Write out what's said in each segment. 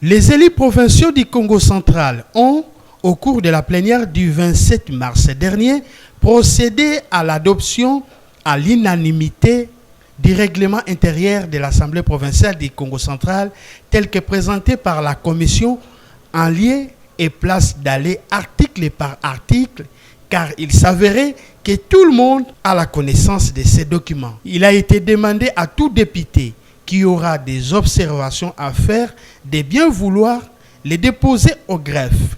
Les élus provinciaux du Congo central ont, au cours de la plénière du 27 mars dernier, procédé à l'adoption à l'unanimité du règlement intérieur de l'Assemblée provinciale du Congo central tel que présenté par la commission en lieu et place d'aller article par article, car il s'avérait que tout le monde a la connaissance de ces documents. Il a été demandé à tout député qui aura des observations à faire de bien vouloir les déposer au greffe.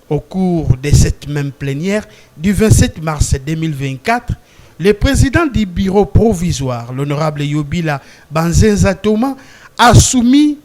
Au cours de cette même plénière du 27 mars 2024, le président du bureau provisoire, l'honorable Yobila Banzenza Thomas, a soumis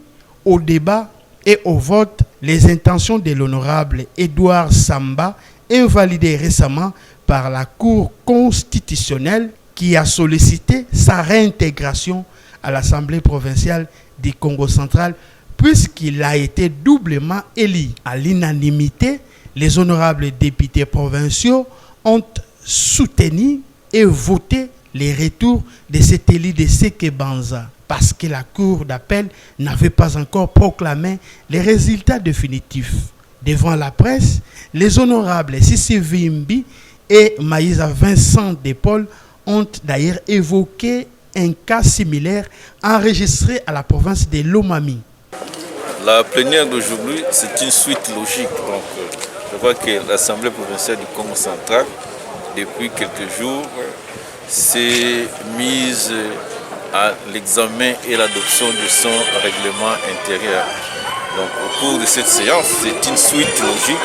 au débat et au vote les intentions de l'honorable Edouard Samba, invalidé récemment par la Cour constitutionnelle qui a sollicité sa réintégration à l'Assemblée provinciale du Congo central puisqu'il a été doublement élu. À l'unanimité, les honorables députés provinciaux ont soutenu et voté les retours de cet élu de Seke Banza parce que la Cour d'appel n'avait pas encore proclamé les résultats définitifs. Devant la presse, les honorables Sissi Vimbi et Maïsa Vincent Despaul ont d'ailleurs évoqué un cas similaire enregistré à la province de Lomami. La plénière d'aujourd'hui, c'est une suite logique. Donc, je vois que l'Assemblée provinciale du Congo central, depuis quelques jours, s'est mise à l'examen et l'adoption de son règlement intérieur. Donc, au cours de cette séance, c'est une suite logique.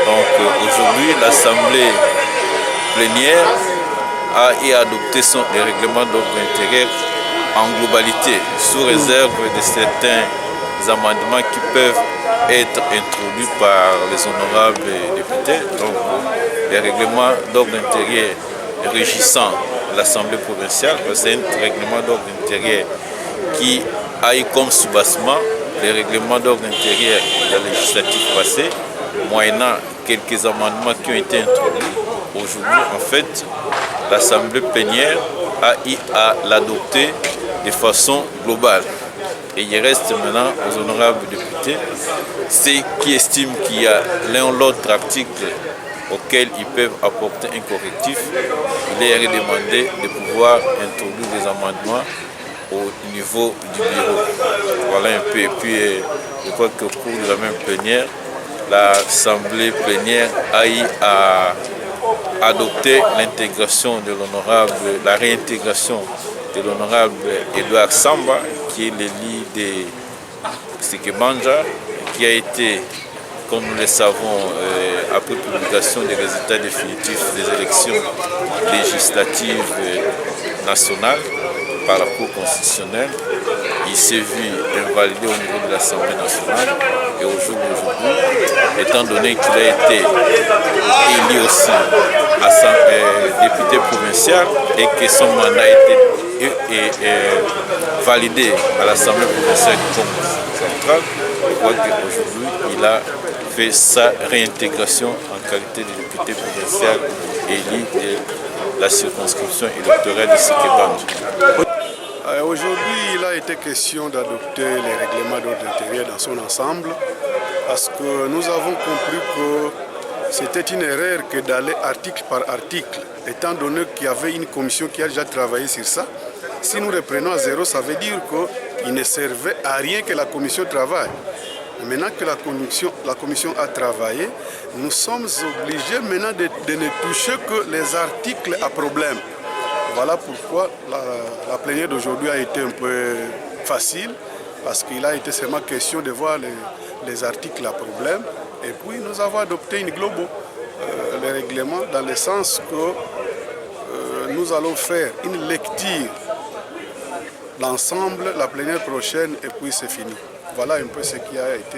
Donc, aujourd'hui, l'Assemblée plénière a adopté le règlement d'ordre intérieur en globalité, sous réserve de certains amendements qui peuvent être introduits par les honorables députés. Donc, le règlement d'ordre intérieur régissant l'Assemblée provinciale, c'est un règlement d'ordre intérieur qui a eu comme soubassement le règlement d'ordre intérieur de la législative passée, moyennant quelques amendements qui ont été introduits. Aujourd'hui, en fait, l'Assemblée plénière a eu à l'adopter de façon globale. Et il reste maintenant aux honorables députés ceux qui estiment qu'il y a l'un ou l'autre article auquel ils peuvent apporter un correctif. Il leur est demandé de pouvoir introduire des amendements au niveau du bureau. Voilà un peu. Et puis, je crois qu'au cours de la même plénière, l'Assemblée plénière a eu à adopter l'intégration de l'honorable, la réintégration de l'honorable Edouard Samba, qui est l'élu de Seke Banza, qui a été, comme nous le savons, après publication des résultats définitifs des élections législatives nationales par la Cour constitutionnelle. Il s'est vu invalidé au niveau de l'Assemblée nationale et au jour d'aujourd'hui, étant donné qu'il a été élu aussi député provincial et que son mandat a été validé à l'Assemblée provinciale du Congo central, je crois qu'aujourd'hui, il a fait sa réintégration en qualité de député provincial élu de la circonscription électorale de Seke Banza. Aujourd'hui, il a été question d'adopter les règlements d'ordre intérieur dans son ensemble parce que nous avons compris que c'était une erreur que d'aller article par article, étant donné qu'il y avait une commission qui a déjà travaillé sur ça. Si nous reprenons à zéro, ça veut dire qu'il ne servait à rien que la commission travaille. Maintenant que la commission a travaillé, nous sommes obligés maintenant de ne toucher que les articles à problème. Voilà pourquoi la plénière d'aujourd'hui a été un peu facile, parce qu'il a été seulement question de voir les articles à problème. Et puis nous avons adopté une globo, le règlement, dans le sens que nous allons faire une lecture l'ensemble la plénière prochaine et puis c'est fini. Voilà un peu ce qui a été